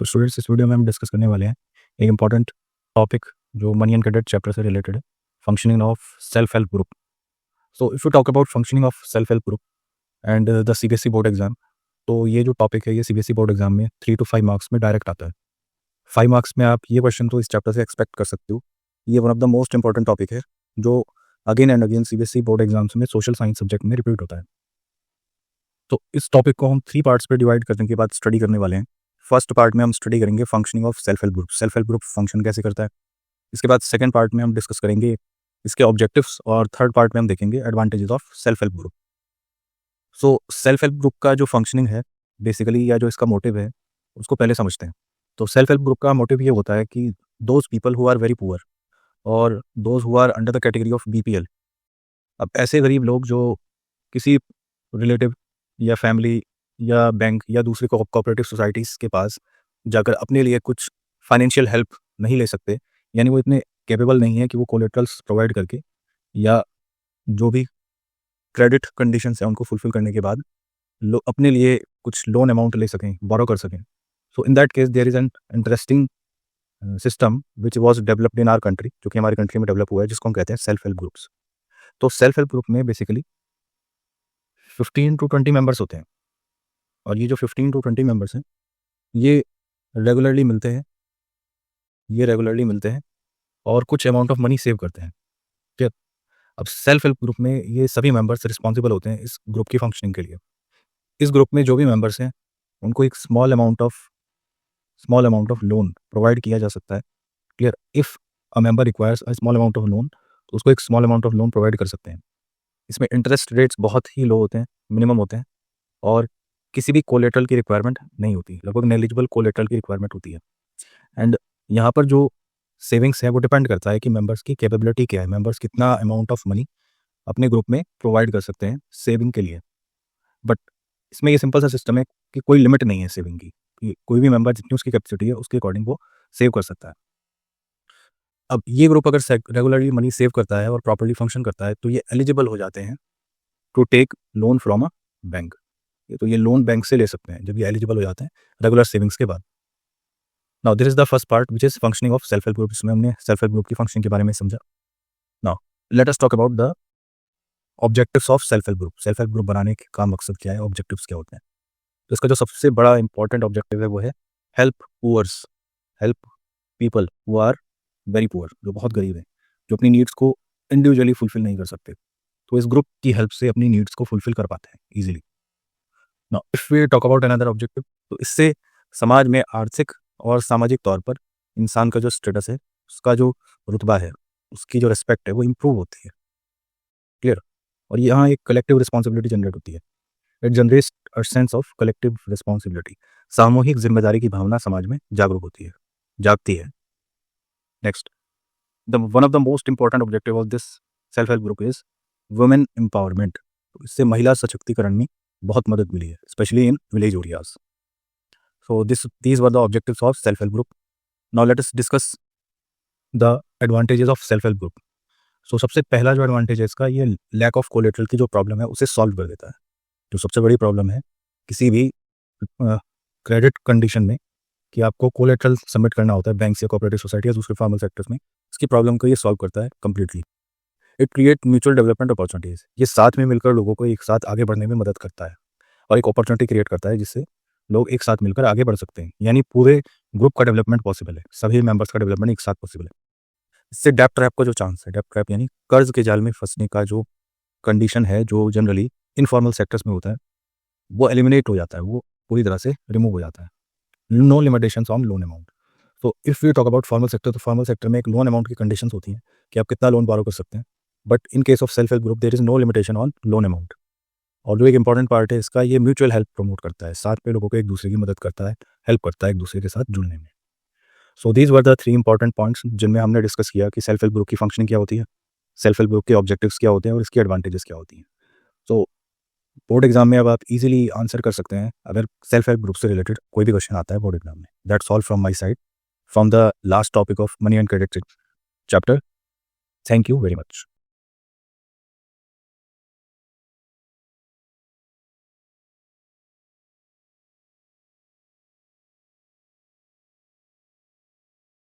तो स्टूडेंट्स इस वीडियो में हम डिस्कस करने वाले हैं एक इम्पॉर्टेंट टॉपिक जो मनी एंड क्रेडिट चैप्टर से रिलेटेड है, functioning of self help group. So if you talk about functioning of self help group and the CBSE board exam, तो ये जो टॉपिक है ये सीबीएसई बोर्ड एग्जाम में 3 to 5 marks में direct आता है। 5 मार्क्स में आप ये क्वेश्चन तो इस चैप्टर से एक्सपेक्ट कर सकते हो। ये one of the most important topic है जो again and again CBSE board exams में सोशल साइंस सब्जेक्ट में रिपीट होता है। तो इस टॉपिक को हम 3 पार्ट्स पे डिवाइड करने के बाद स्टडी करने वाले हैं। फर्स्ट पार्ट में हम स्टडी करेंगे functioning of self help group function कैसे करता है। इसके बाद सेकंड पार्ट में हम डिस्कस करेंगे इसके ऑब्जेक्टिव्स और थर्ड पार्ट में हम देखेंगे advantages of self help group. So self help group का जो फंक्शनिंग है बेसिकली, या जो इसका मोटिव है उसको पहले समझते हैं। तो सेल्फ हेल्प ग्रुप का मोटिव ये होता है कि those people who are very poor और those who are under the category of BPL, अब ऐसे गरीब लोग जो किसी रिलेटिव या फैमिली या बैंक या दूसरी कोऑपरेटिव सोसाइटीज़ के पास जाकर अपने लिए कुछ फाइनेंशियल हेल्प नहीं ले सकते, यानी वो इतने कैपेबल नहीं है कि वो कोलेटरल्स प्रोवाइड करके या जो भी क्रेडिट कंडीशंस हैं उनको फुलफिल करने के बाद अपने लिए कुछ लोन अमाउंट ले सकें, बोरो कर सकें। So in that case there is an interesting system which was developed in our country, जो कि हमारी कंट्री में डेवलप हुआ है, जिसको हम कहते हैं सेल्फ हेल्प ग्रुप्स। तो सेल्फ हेल्प ग्रुप में बेसिकली 15 to 20 मेंबर्स होते हैं, और ये जो 15 to 20 मेंबर्स हैं ये रेगुलरली मिलते हैं और कुछ अमाउंट ऑफ मनी सेव करते हैं। ठीक है, अब सेल्फ हेल्प ग्रुप में ये सभी मेंबर्स रिस्पॉन्सिबल होते हैं इस ग्रुप की फंक्शनिंग के लिए। इस ग्रुप में जो भी मेंबर्स हैं उनको एक small amount of loan provide किया जा सकता है। Clear, if a member requires a small amount of loan तो उसको एक small amount of loan provide कर सकते हैं। इसमें इंटरेस्ट रेट्स बहुत ही लो होते हैं, मिनिमम होते हैं, और किसी भी कोलेटरल की रिक्वायरमेंट नहीं होती, लगभग नेग्लिजिबल कोलेटरल की रिक्वायरमेंट होती है। एंड यहाँ पर जो सेविंग्स है वो डिपेंड करता है कि मेंबर्स की कैपेबिलिटी क्या है, मेंबर्स कितना अमाउंट ऑफ मनी अपने ग्रुप में प्रोवाइड कर सकते हैं सेविंग के लिए। बट इसमें ये सिंपल सा सिस्टम है कि कोई लिमिट नहीं है सेविंग की, कि कोई भी मेंबर जितनी उसकी कैपेसिटी है उसके अकॉर्डिंग वो सेव कर सकता है। अब ये ग्रुप अगर रेगुलरली मनी सेव करता है और प्रॉपर्ली फंक्शन करता है तो ये एलिजिबल हो जाते हैं to take loan from a bank. तो ये लोन बैंक से ले सकते हैं जब ये एलिजिबल हो जाते हैं रेगुलर सेविंग्स के बाद। Now this is the first part which is functioning of self help group. इसमें हमने सेल्फ हेल्प ग्रुप की फंक्शन के बारे में समझा। Now let us talk about the objectives of self help group. Self help group बनाने का मकसद क्या है, ऑब्जेक्टिव्स क्या होते हैं। तो इसका जो सबसे बड़ा इंपॉर्टेंट ऑब्जेक्टिव है वो है help poors, help people who are very poor, जो बहुत गरीब हैं, जो अपनी नीड्स को इंडिविजुअली फुलफिल नहीं कर सकते, तो इस ग्रुप की हेल्प से अपनी नीड्स को फुलफिल कर पाते हैं easily. Now if we talk about another objective, तो इससे समाज में आर्थिक और सामाजिक तौर पर इंसान का जो स्टेटस है, उसका जो रुतबा है, उसकी जो रिस्पेक्ट है वो इम्प्रूव होती है। क्लियर, और यहाँ एक कलेक्टिव रिस्पॉन्सिबिलिटी जनरेट होती है। It generates a sense of collective responsibility. सामूहिक जिम्मेदारी की भावना समाज में जागती है। Next, one of the most important objective of this self help group is women empowerment. तो इससे महिला सशक्तिकरण में बहुत मदद मिली है, specially in village areas. So these were the objectives of self help group. Now let us discuss the advantages of self help group. सो सबसे पहला जो एडवांटेज है इसका, ये लैक ऑफ कोलेटरल की जो प्रॉब्लम है उसे सॉल्व कर देता है। जो सबसे बड़ी प्रॉब्लम है किसी भी क्रेडिट कंडीशन में कि आपको कोलेटरल सबमिट करना होता है बैंक या कोऑपरेटिव सोसाइटी या दूसरे फॉर्मल सेक्टर्स में, इसकी प्रॉब्लम को ये सॉल्व करता है completely. It create mutual development opportunities. ये साथ में मिलकर लोगों को एक साथ आगे बढ़ने में मदद करता है और एक अपॉर्चुनिटी क्रिएट करता है जिससे लोग एक साथ मिलकर आगे बढ़ सकते हैं, यानी पूरे ग्रुप का डेवलपमेंट पॉसिबल है, सभी मेंबर्स का डेवलपमेंट एक साथ पॉसिबल है। इससे डेब्ट ट्रैप का जो चांस है, डेब्ट ट्रैप यानी कर्ज के जाल में फंसने का जो कंडीशन है, जो जनरली इनफॉर्मल सेक्टर्स में होता है, वो एलिमिनेट हो जाता है, वो पूरी तरह से रिमूव हो जाता है। No limitations on loan amount. तो if you talk about formal sector, तो फॉर्मल सेक्टर में एक लोन अमाउंट की कंडीशंस होती हैं कि आप कितना लोन बोरो कर सकते हैं, but in case of self help group there is no limitation on loan amount. और जो एक इंपॉर्टेंट पार्ट है इसका, ये म्यूचुअल हेल्प प्रमोट करता है, साथ में लोगों को एक दूसरे की मदद करता है, हेल्प करता है एक दूसरे के साथ जुड़ने में। So these were the 3 important points जिनमें हमने डिस्कस किया कि सेल्फ हेल्प ग्रुप की फंक्शनिंग क्या होती है, सेल्फ हेल्प ग्रुप के ऑब्जेक्टिव्स क्या होते हैं और इसकी एडवांटेजेस क्या होती हैं। सो बोर्ड एग्जाम में अब आप इजीली आंसर कर सकते हैं अगर सेल्फ हेल्प ग्रुप से रिलेटेड कोई भी क्वेश्चन आता है बोर्ड एग्जाम में। That's all from my side from the last topic of money and credit chapter. Thank you very much.